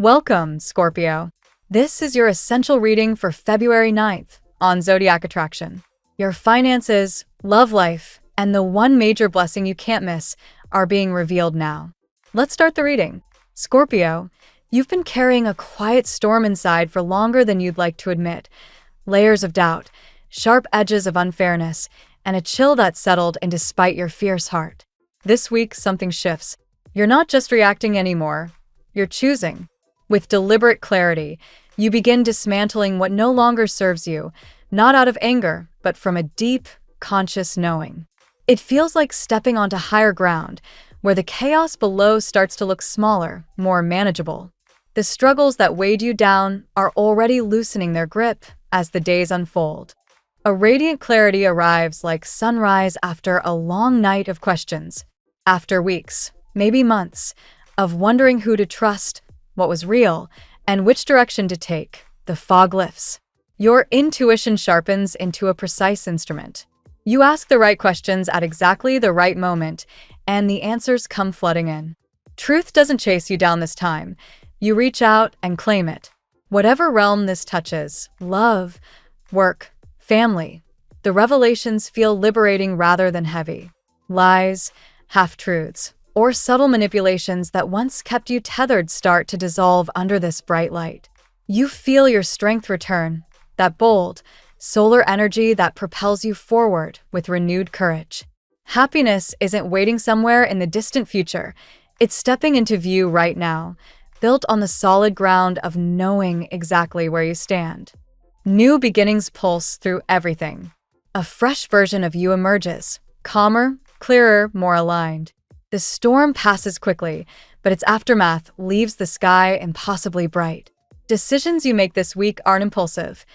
Welcome, Scorpio. This is your essential reading for February 9th on Zodiac Attraction. Your finances, love life, and the one major blessing you can't miss are being revealed now. Let's start the reading. Scorpio, you've been carrying a quiet storm inside for longer than you'd like to admit. Layers of doubt, sharp edges of unfairness, and a chill that settled in despite your fierce heart. This week, something shifts. You're not just reacting anymore, you're choosing. With deliberate clarity, you begin dismantling what no longer serves you, not out of anger, but from a deep, conscious knowing. It feels like stepping onto higher ground, where the chaos below starts to look smaller, more manageable. The struggles that weighed you down are already loosening their grip as the days unfold. A radiant clarity arrives like sunrise after a long night of questions. After weeks, maybe months, of wondering who to trust, what was real, and which direction to take, the fog lifts. Your intuition sharpens into a precise instrument. You ask the right questions at exactly the right moment, and the answers come flooding in. Truth doesn't chase you down this time. You reach out and claim it. Whatever realm this touches, love, work, family, the revelations feel liberating rather than heavy. Lies, half-truths, or subtle manipulations that once kept you tethered start to dissolve under this bright light. You feel your strength return, that bold, solar energy that propels you forward with renewed courage. Happiness isn't waiting somewhere in the distant future. It's stepping into view right now, built on the solid ground of knowing exactly where you stand. New beginnings pulse through everything. A fresh version of you emerges, calmer, clearer, more aligned. The storm passes quickly, but its aftermath leaves the sky impossibly bright. Decisions you make this week aren't impulsive.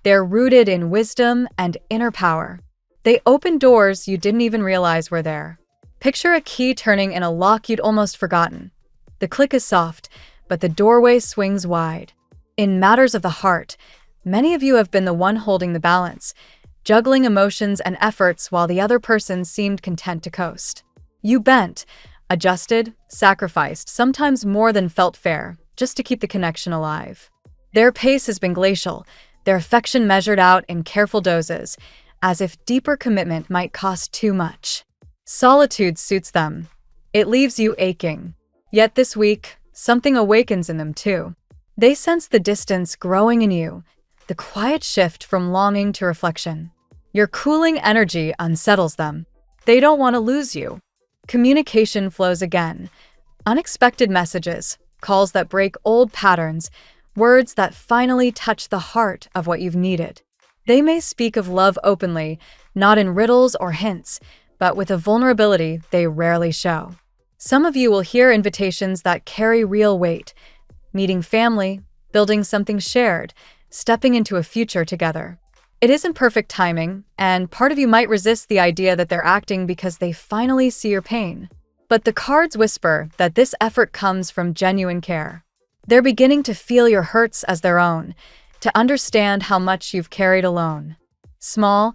They're rooted in wisdom and inner power. They open doors you didn't even realize were there. Picture a key turning in a lock you'd almost forgotten. The click is soft, but the doorway swings wide. In matters of the heart, many of you have been the one holding the balance, juggling emotions and efforts while the other person seemed content to coast. You bent, adjusted, sacrificed, sometimes more than felt fair, just to keep the connection alive. Their pace has been glacial, their affection measured out in careful doses, as if deeper commitment might cost too much. Solitude suits them. It leaves you aching. Yet this week, something awakens in them too. They sense the distance growing in you, the quiet shift from longing to reflection. Your cooling energy unsettles them. They don't want to lose you. Communication flows again. Unexpected messages, calls that break old patterns, words that finally touch the heart of what you've needed. They may speak of love openly, not in riddles or hints, but with a vulnerability they rarely show. Some of you will hear invitations that carry real weight, meeting family, building something shared, stepping into a future together. It isn't perfect timing, and part of you might resist the idea that they're acting because they finally see your pain. But the cards whisper that this effort comes from genuine care. They're beginning to feel your hurts as their own, to understand how much you've carried alone. Small,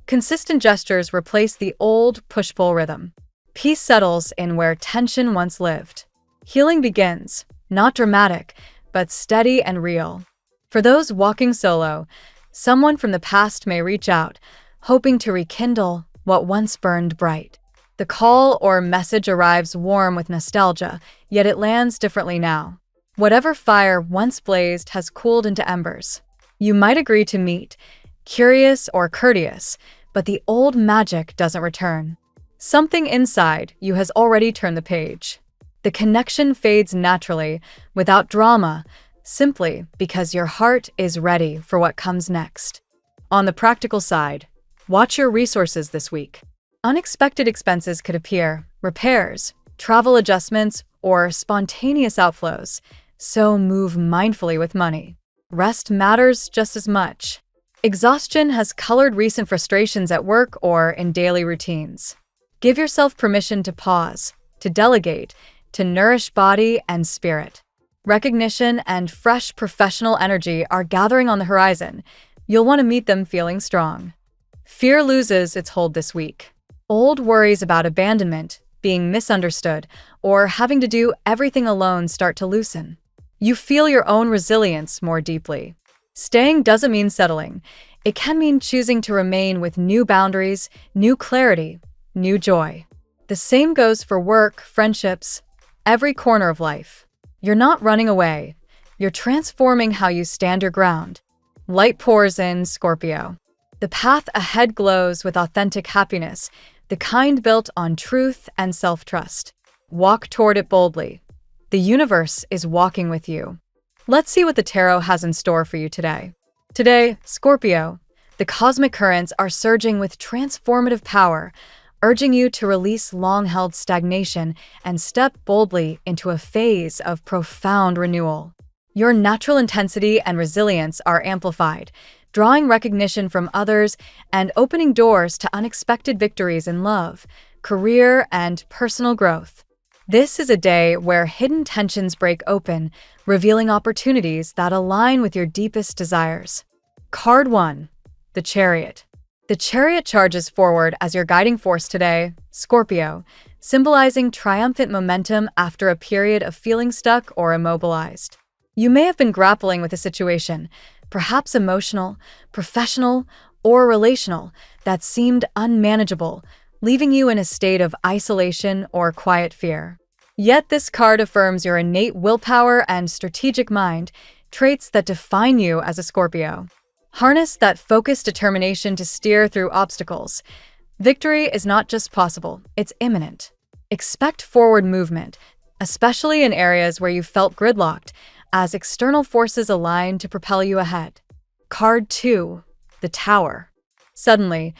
consistent gestures replace the old push-pull rhythm. Peace settles in where tension once lived. Healing begins, not dramatic, but steady and real. For those walking solo, someone from the past may reach out, hoping to rekindle what once burned bright. The call or message arrives warm with nostalgia, yet it lands differently now. Whatever fire once blazed has cooled into embers. You might agree to meet, curious or courteous, but the old magic doesn't return. Something inside you has already turned the page. The connection fades naturally, without drama, simply because your heart is ready for what comes next. On the practical side, watch your resources this week. Unexpected expenses could appear, repairs, travel adjustments, or spontaneous outflows, so move mindfully with money. Rest matters just as much. Exhaustion has colored recent frustrations at work or in daily routines. Give yourself permission to pause, to delegate, to nourish body and spirit. Recognition and fresh professional energy are gathering on the horizon. You'll want to meet them feeling strong. Fear loses its hold this week. Old worries about abandonment, being misunderstood, or having to do everything alone start to loosen. You feel your own resilience more deeply. Staying doesn't mean settling. It can mean choosing to remain with new boundaries, new clarity, new joy. The same goes for work, friendships, every corner of life. You're not running away. You're transforming how you stand your ground. Light pours in, Scorpio. The path ahead glows with authentic happiness, the kind built on truth and self-trust. Walk toward it boldly. The universe is walking with you. Let's see what the tarot has in store for you today. Today, Scorpio, the cosmic currents are surging with transformative power, urging you to release long-held stagnation and step boldly into a phase of profound renewal. Your natural intensity and resilience are amplified, drawing recognition from others and opening doors to unexpected victories in love, career, and personal growth. This is a day where hidden tensions break open, revealing opportunities that align with your deepest desires. Card 1. The Chariot. The Chariot charges forward as your guiding force today, Scorpio, symbolizing triumphant momentum after a period of feeling stuck or immobilized. You may have been grappling with a situation, perhaps emotional, professional, or relational, that seemed unmanageable, leaving you in a state of isolation or quiet fear. Yet this card affirms your innate willpower and strategic mind, traits that define you as a Scorpio. Harness that focused determination to steer through obstacles. Victory is not just possible, it's imminent. Expect forward movement, especially in areas where you felt gridlocked, as external forces align to propel you ahead. Card 2. The Tower. Suddenly,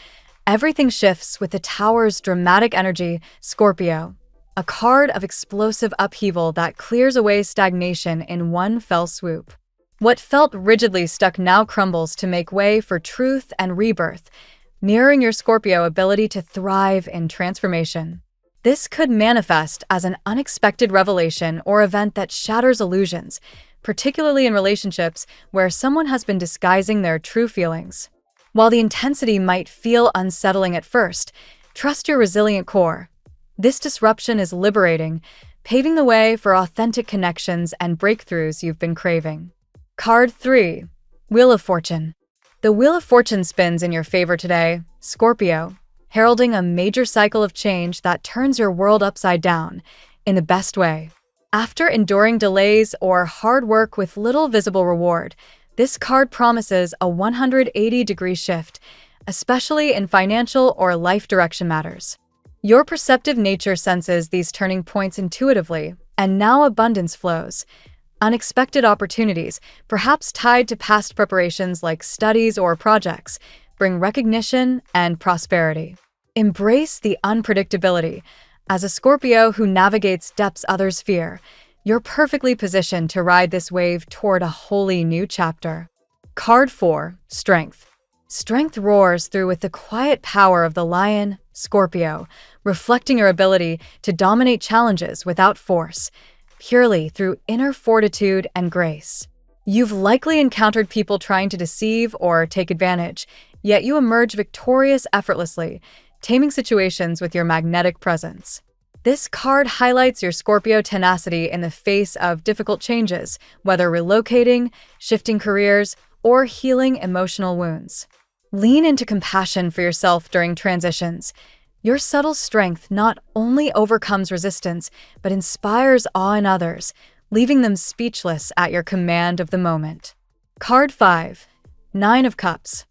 everything shifts with the Tower's dramatic energy, Scorpio, a card of explosive upheaval that clears away stagnation in one fell swoop. What felt rigidly stuck now crumbles to make way for truth and rebirth, mirroring your Scorpio ability to thrive in transformation. This could manifest as an unexpected revelation or event that shatters illusions, particularly in relationships where someone has been disguising their true feelings. While the intensity might feel unsettling at first, trust your resilient core. This disruption is liberating, paving the way for authentic connections and breakthroughs you've been craving. Card 3. Wheel of Fortune. The Wheel of Fortune spins in your favor today, Scorpio, heralding a major cycle of change that turns your world upside down, in the best way. After enduring delays or hard work with little visible reward, this card promises a 180-degree shift, especially in financial or life direction matters. Your perceptive nature senses these turning points intuitively, and now abundance flows. Unexpected opportunities, perhaps tied to past preparations like studies or projects, bring recognition and prosperity. Embrace the unpredictability. As a Scorpio who navigates depths others fear, you're perfectly positioned to ride this wave toward a wholly new chapter. Card 4. Strength. Strength roars through with the quiet power of the Lion, Scorpio, reflecting your ability to dominate challenges without force, purely through inner fortitude and grace. You've likely encountered people trying to deceive or take advantage, yet you emerge victorious effortlessly, taming situations with your magnetic presence. This card highlights your Scorpio tenacity in the face of difficult changes, whether relocating, shifting careers, or healing emotional wounds. Lean into compassion for yourself during transitions. Your subtle strength not only overcomes resistance, but inspires awe in others, leaving them speechless at your command of the moment. Card 5. Nine of Cups.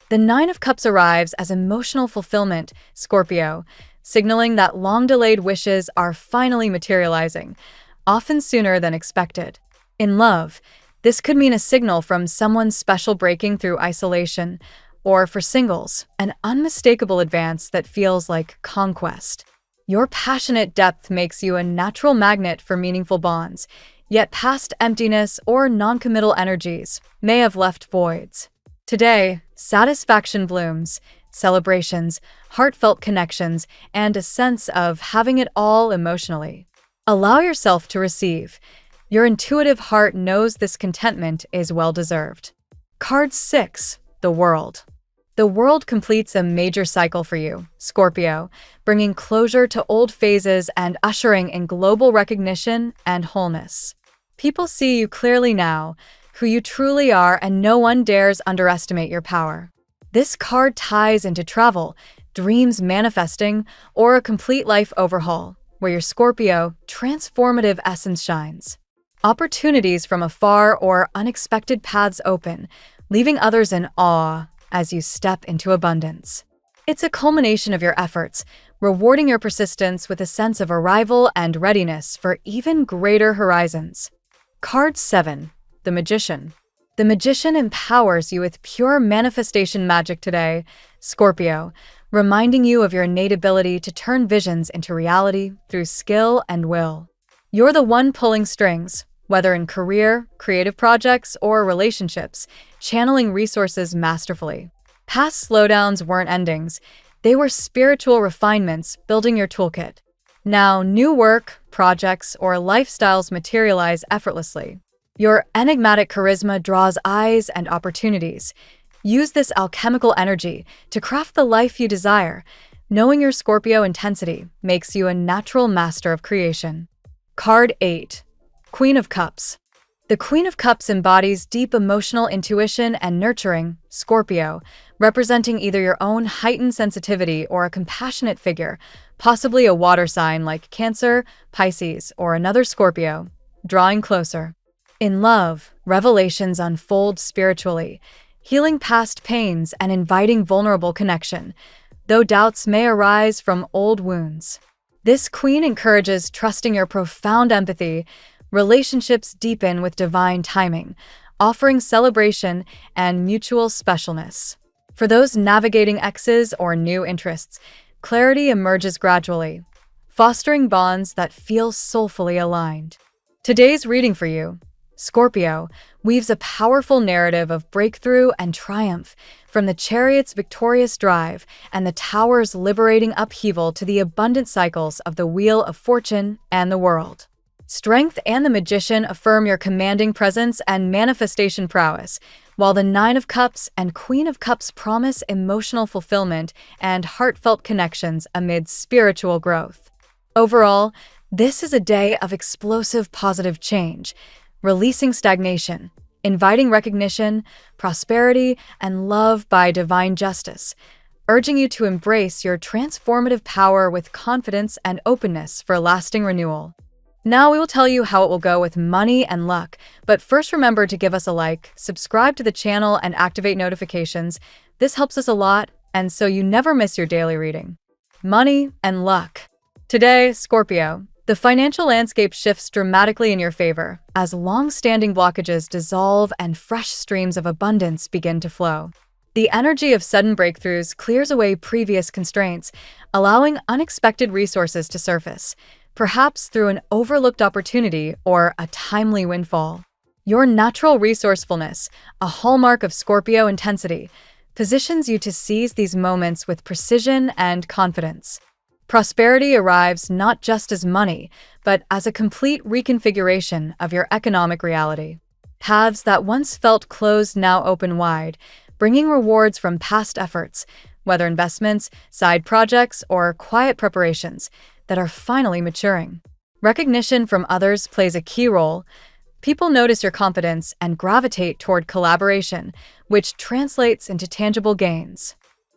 The Nine of Cups arrives as emotional fulfillment, Scorpio, signaling that long-delayed wishes are finally materializing, often sooner than expected. In love, this could mean a signal from someone special breaking through isolation, or for singles, an unmistakable advance that feels like conquest. Your passionate depth makes you a natural magnet for meaningful bonds, yet past emptiness or non-committal energies may have left voids. Today, satisfaction blooms, celebrations, heartfelt connections, and a sense of having it all emotionally. Allow yourself to receive. Your intuitive heart knows this contentment is well-deserved. Card 6. The World. The World completes a major cycle for you, Scorpio, bringing closure to old phases and ushering in global recognition and wholeness. People see you clearly now, who you truly are, and no one dares underestimate your power. This card ties into travel, dreams manifesting, or a complete life overhaul, where your Scorpio transformative essence shines. Opportunities from afar or unexpected paths open, leaving others in awe as you step into abundance. It's a culmination of your efforts, rewarding your persistence with a sense of arrival and readiness for even greater horizons. Card 7. The Magician. The Magician empowers you with pure manifestation magic today, Scorpio, reminding you of your innate ability to turn visions into reality through skill and will. You're the one pulling strings, whether in career, creative projects, or relationships, channeling resources masterfully. Past slowdowns weren't endings, they were spiritual refinements building your toolkit. Now, new work, projects, or lifestyles materialize effortlessly. Your enigmatic charisma draws eyes and opportunities. Use this alchemical energy to craft the life you desire. Knowing your Scorpio intensity makes you a natural master of creation. Card 8. Queen of Cups. The Queen of Cups embodies deep emotional intuition and nurturing, Scorpio, representing either your own heightened sensitivity or a compassionate figure, possibly a water sign like Cancer, Pisces, or another Scorpio, drawing closer. In love, revelations unfold spiritually, healing past pains and inviting vulnerable connection, though doubts may arise from old wounds. This queen encourages trusting your profound empathy. Relationships deepen with divine timing, offering celebration and mutual specialness. For those navigating exes or new interests, clarity emerges gradually, fostering bonds that feel soulfully aligned. Today's reading for you, Scorpio, weaves a powerful narrative of breakthrough and triumph, from the Chariot's victorious drive and the Tower's liberating upheaval to the abundant cycles of the Wheel of Fortune and the World. Strength and the Magician affirm your commanding presence and manifestation prowess, while the Nine of Cups and Queen of Cups promise emotional fulfillment and heartfelt connections amid spiritual growth. Overall, this is a day of explosive positive change, releasing stagnation, inviting recognition, prosperity, and love by divine justice, urging you to embrace your transformative power with confidence and openness for lasting renewal. Now we will tell you how it will go with money and luck, but first remember to give us a like, subscribe to the channel, and activate notifications. This helps us a lot, and so you never miss your daily reading. Money and luck. Today, Scorpio, the financial landscape shifts dramatically in your favor as long-standing blockages dissolve and fresh streams of abundance begin to flow. The energy of sudden breakthroughs clears away previous constraints, allowing unexpected resources to surface, perhaps through an overlooked opportunity or a timely windfall. Your natural resourcefulness, a hallmark of Scorpio intensity, positions you to seize these moments with precision and confidence. Prosperity arrives not just as money, but as a complete reconfiguration of your economic reality. Paths that once felt closed now open wide, bringing rewards from past efforts, whether investments, side projects, or quiet preparations that are finally maturing. Recognition from others plays a key role. People notice your confidence and gravitate toward collaboration, which translates into tangible gains.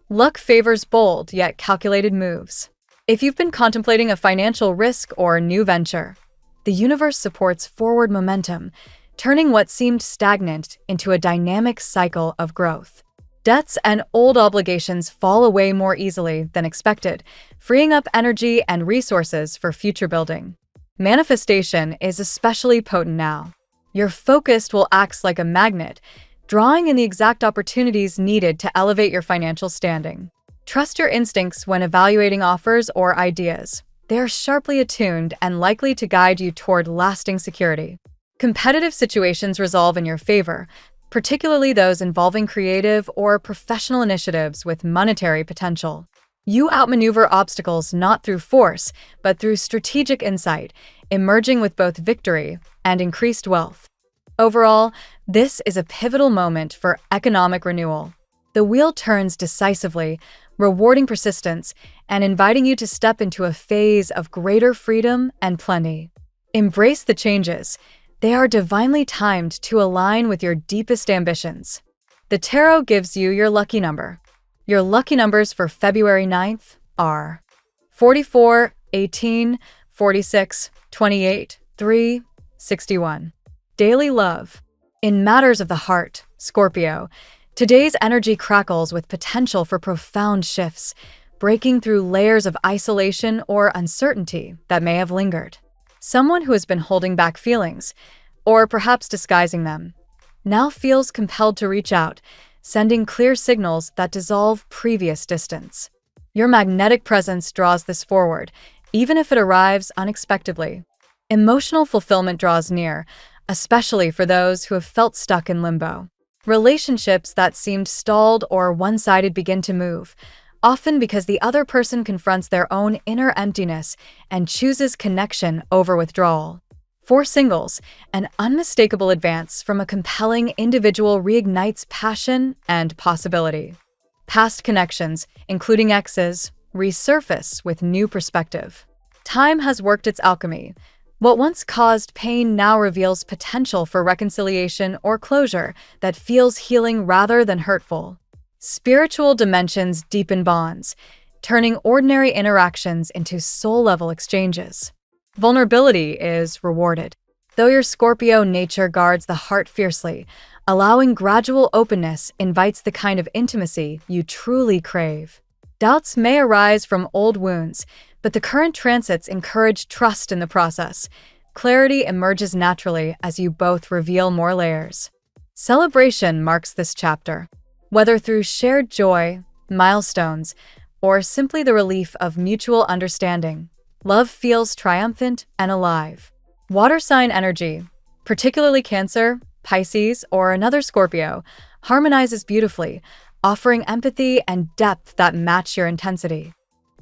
Luck favors bold yet calculated moves. If you've been contemplating a financial risk or new venture, the universe supports forward momentum, turning what seemed stagnant into a dynamic cycle of growth. Debts and old obligations fall away more easily than expected, freeing up energy and resources for future building. Manifestation is especially potent now. Your focus will act like a magnet, drawing in the exact opportunities needed to elevate your financial standing. Trust your instincts when evaluating offers or ideas. They are sharply attuned and likely to guide you toward lasting security. Competitive situations resolve in your favor, particularly those involving creative or professional initiatives with monetary potential. You outmaneuver obstacles not through force, but through strategic insight, emerging with both victory and increased wealth. Overall, this is a pivotal moment for economic renewal. The wheel turns decisively, rewarding persistence and inviting you to step into a phase of greater freedom and plenty. Embrace the changes. They are divinely timed to align with your deepest ambitions. The tarot gives you your lucky number. Your lucky numbers for February 9th are 44, 18, 46, 28, 3, 61. Daily love. In matters of the heart, Scorpio, today's energy crackles with potential for profound shifts, breaking through layers of isolation or uncertainty that may have lingered. Someone who has been holding back feelings, or perhaps disguising them, now feels compelled to reach out, sending clear signals that dissolve previous distance. Your magnetic presence draws this forward, even if it arrives unexpectedly. Emotional fulfillment draws near, especially for those who have felt stuck in limbo. Relationships that seemed stalled or one-sided begin to move, often because the other person confronts their own inner emptiness and chooses connection over withdrawal. For singles, an unmistakable advance from a compelling individual reignites passion and possibility. Past connections, including exes, resurface with new perspective. Time has worked its alchemy. What once caused pain now reveals potential for reconciliation or closure that feels healing rather than hurtful. Spiritual dimensions deepen bonds, turning ordinary interactions into soul-level exchanges. Vulnerability is rewarded. Though your Scorpio nature guards the heart fiercely, allowing gradual openness invites the kind of intimacy you truly crave. Doubts may arise from old wounds, but the current transits encourage trust in the process. Clarity emerges naturally as you both reveal more layers. Celebration marks this chapter. Whether through shared joy, milestones, or simply the relief of mutual understanding, love feels triumphant and alive. Water sign energy, particularly Cancer, Pisces, or another Scorpio, harmonizes beautifully, offering empathy and depth that match your intensity.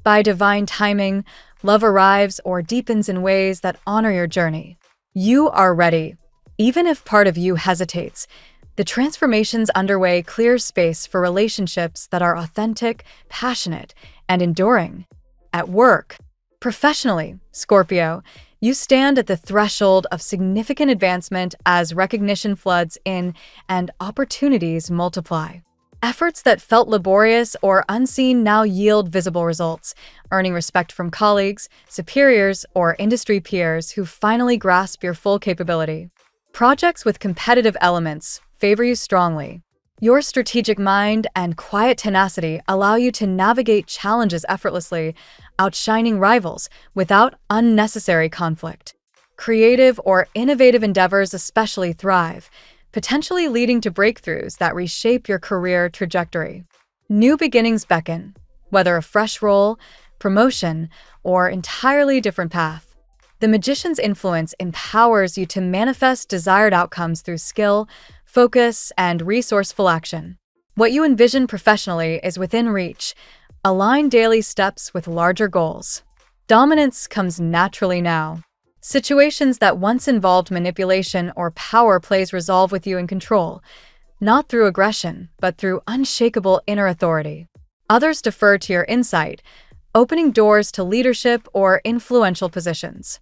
By divine timing, love arrives or deepens in ways that honor your journey. You are ready. Even if part of you hesitates, the transformations underway clear space for relationships that are authentic, passionate, and enduring. At work, professionally, Scorpio, you stand at the threshold of significant advancement as recognition floods in and opportunities multiply. Efforts that felt laborious or unseen now yield visible results, earning respect from colleagues, superiors, or industry peers who finally grasp your full capability. Projects with competitive elements favor you strongly. Your strategic mind and quiet tenacity allow you to navigate challenges effortlessly, outshining rivals without unnecessary conflict. Creative or innovative endeavors especially thrive, potentially leading to breakthroughs that reshape your career trajectory. New beginnings beckon, whether a fresh role, promotion, or entirely different path. The magician's influence empowers you to manifest desired outcomes through skill, focus, and resourceful action. What you envision professionally is within reach. Align daily steps with larger goals. Dominance comes naturally now. Situations that once involved manipulation or power plays resolve with you in control, not through aggression, but through unshakable inner authority. Others defer to your insight, opening doors to leadership or influential positions.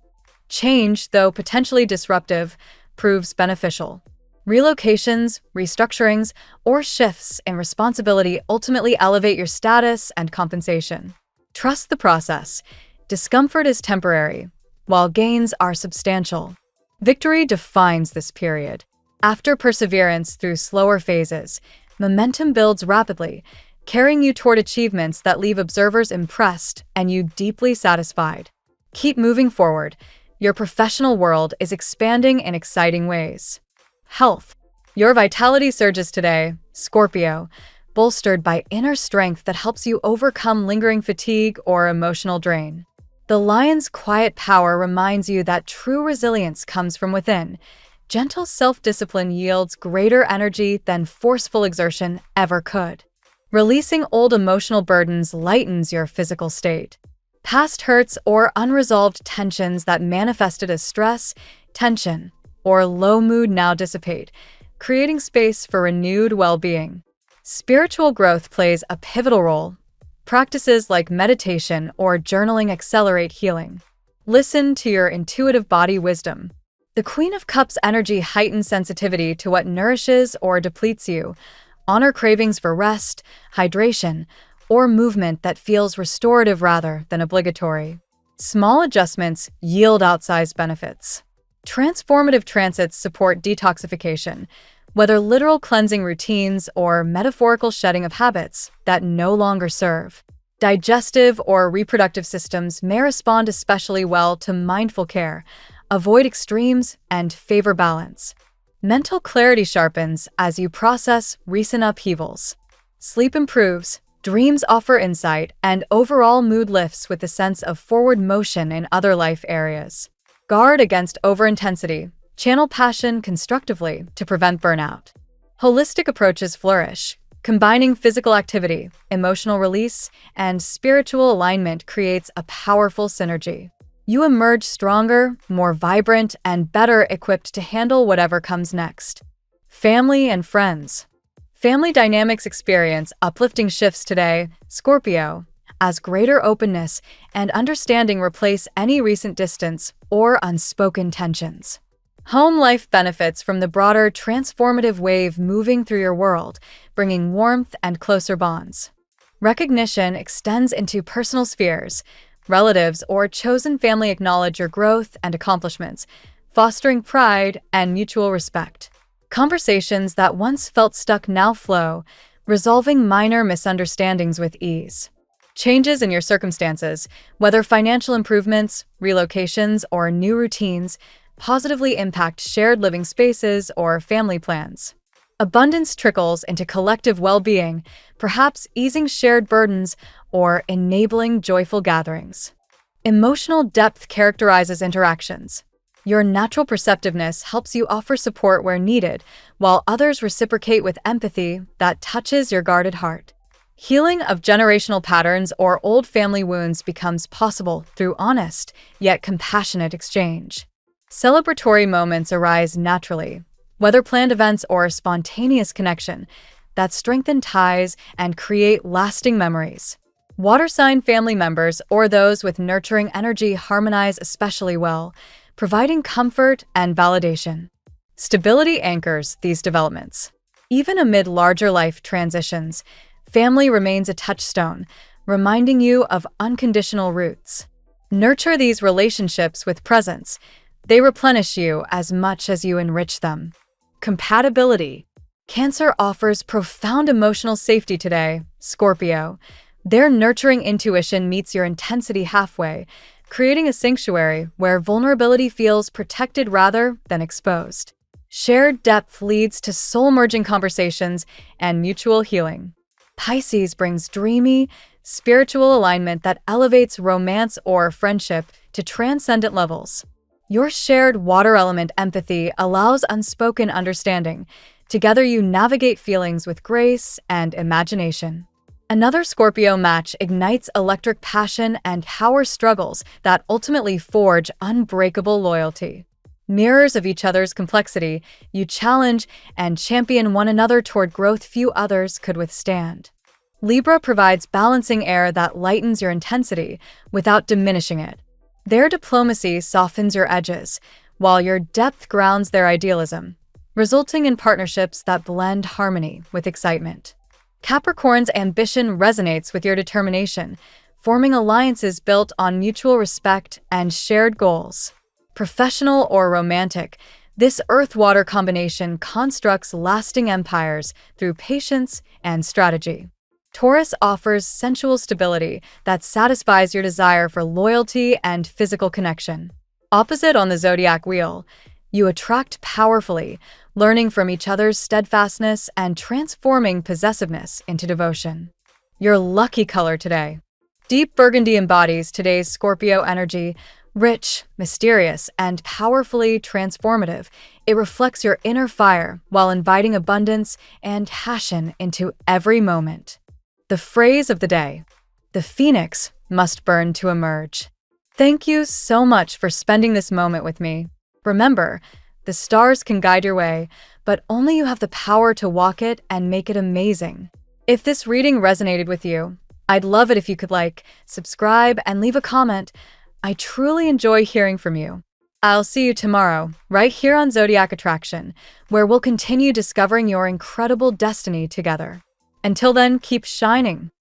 Change, though potentially disruptive, proves beneficial. Relocations, restructurings, or shifts in responsibility ultimately elevate your status and compensation. Trust the process. Discomfort is temporary, while gains are substantial. Victory defines this period. After perseverance through slower phases, momentum builds rapidly, carrying you toward achievements that leave observers impressed and you deeply satisfied. Keep moving forward. Your professional world is expanding in exciting ways. Health. Your vitality surges today, Scorpio, bolstered by inner strength that helps you overcome lingering fatigue or emotional drain. The lion's quiet power reminds you that true resilience comes from within. Gentle self-discipline yields greater energy than forceful exertion ever could. Releasing old emotional burdens lightens your physical state. Past hurts or unresolved tensions that manifested as stress, tension, or low mood now dissipate, creating space for renewed well-being. Spiritual growth plays a pivotal role. Practices like meditation or journaling accelerate healing. Listen to your intuitive body wisdom. The Queen of Cups energy heightens sensitivity to what nourishes or depletes you. Honor cravings for rest, hydration, or movement that feels restorative rather than obligatory. Small adjustments yield outsized benefits. Transformative transits support detoxification, whether literal cleansing routines or metaphorical shedding of habits that no longer serve. Digestive or reproductive systems may respond especially well to mindful care, avoid extremes, and favor balance. Mental clarity sharpens as you process recent upheavals. Sleep improves, dreams offer insight, and overall mood lifts with a sense of forward motion in other life areas. Guard against overintensity. Channel passion constructively to prevent burnout. Holistic approaches flourish. Combining physical activity, emotional release, and spiritual alignment creates a powerful synergy. You emerge stronger, more vibrant, and better equipped to handle whatever comes next. Family and friends. Family dynamics experience uplifting shifts today, Scorpio, as greater openness and understanding replace any recent distance or unspoken tensions. Home life benefits from the broader transformative wave moving through your world, bringing warmth and closer bonds. Recognition extends into personal spheres. Relatives or chosen family acknowledge your growth and accomplishments, fostering pride and mutual respect. Conversations that once felt stuck now flow, resolving minor misunderstandings with ease. Changes in your circumstances, whether financial improvements, relocations, or new routines, positively impact shared living spaces or family plans. Abundance trickles into collective well-being, perhaps easing shared burdens or enabling joyful gatherings. Emotional depth characterizes interactions. Your natural perceptiveness helps you offer support where needed, while others reciprocate with empathy that touches your guarded heart. Healing of generational patterns or old family wounds becomes possible through honest, yet compassionate exchange. Celebratory moments arise naturally, whether planned events or spontaneous connection, that strengthen ties and create lasting memories. Water sign family members or those with nurturing energy harmonize especially well, providing comfort and validation. Stability anchors these developments. Even amid larger life transitions, family remains a touchstone, reminding you of unconditional roots. Nurture these relationships with presence. They replenish you as much as you enrich them. Compatibility. Cancer offers profound emotional safety today, Scorpio. Their nurturing intuition meets your intensity halfway, creating a sanctuary where vulnerability feels protected rather than exposed. Shared depth leads to soul-merging conversations and mutual healing. Pisces brings dreamy, spiritual alignment that elevates romance or friendship to transcendent levels. Your shared water element empathy allows unspoken understanding. Together you navigate feelings with grace and imagination. Another Scorpio match ignites electric passion and power struggles that ultimately forge unbreakable loyalty. Mirrors of each other's complexity, you challenge and champion one another toward growth few others could withstand. Libra provides balancing air that lightens your intensity without diminishing it. Their diplomacy softens your edges, while your depth grounds their idealism, resulting in partnerships that blend harmony with excitement. Capricorn's ambition resonates with your determination, forming alliances built on mutual respect and shared goals. Professional or romantic, this earth-water combination constructs lasting empires through patience and strategy. Taurus offers sensual stability that satisfies your desire for loyalty and physical connection. Opposite on the zodiac wheel, you attract powerfully, learning from each other's steadfastness and transforming possessiveness into devotion. Your lucky color today. Deep burgundy embodies today's Scorpio energy, rich, mysterious, and powerfully transformative. It reflects your inner fire while inviting abundance and passion into every moment. The phrase of the day: the phoenix must burn to emerge. Thank you so much for spending this moment with me. Remember, the stars can guide your way, but only you have the power to walk it and make it amazing. If this reading resonated with you, I'd love it if you could like, subscribe, and leave a comment. I truly enjoy hearing from you. I'll see you tomorrow, right here on Zodiac Attraction, where we'll continue discovering your incredible destiny together. Until then, keep shining.